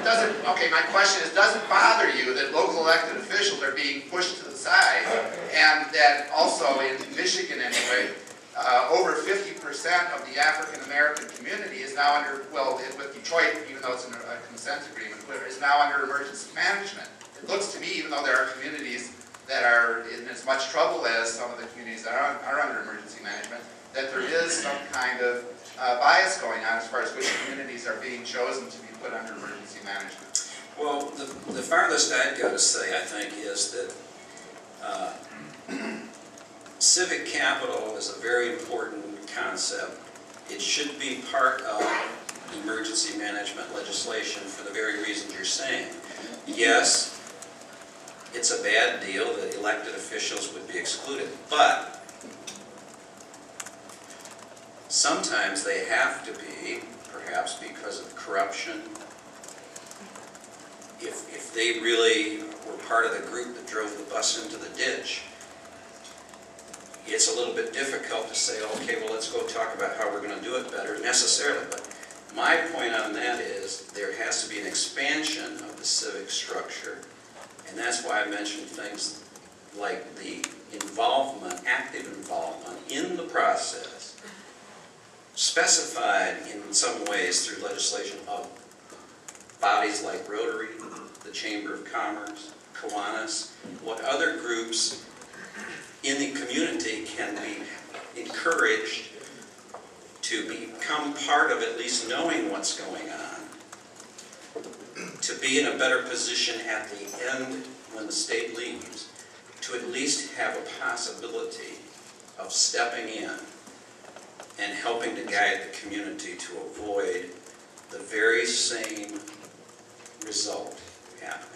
doesn't, okay, my question is, does it bother you that local elected officials are being pushed to the side, and that also in Michigan anyway, over 50% of the African American community is now under, well, with Detroit, even though it's in a consent agreement, is now under emergency management. It looks to me, even though there are communities that are in as much trouble as some of the communities that are under emergency management, that there is some kind of bias going on as far as which communities are being chosen to be put under emergency management. Well, the farthest I'd go to say, I think, is that civic capital is a very important concept. It should be part of emergency management legislation for the very reasons you're saying. Yes, it's a bad deal that elected officials would be excluded, but sometimes they have to be, perhaps because of corruption. If they really were part of the group that drove the bus into the ditch, it's a little bit difficult to say, okay, well, let's go talk about how we're going to do it better necessarily. But my point on that is there has to be an expansion of the civic structure. And that's why I mentioned things like the involvement, active involvement in the process, specified in some ways through legislation of bodies like Rotary, the Chamber of Commerce, Kiwanis, what other groups in the community can be encouraged to become part of at least knowing what's going on, to be in a better position at the end when the state leaves, to at least have a possibility of stepping in and helping to guide the community to avoid the very same result happening.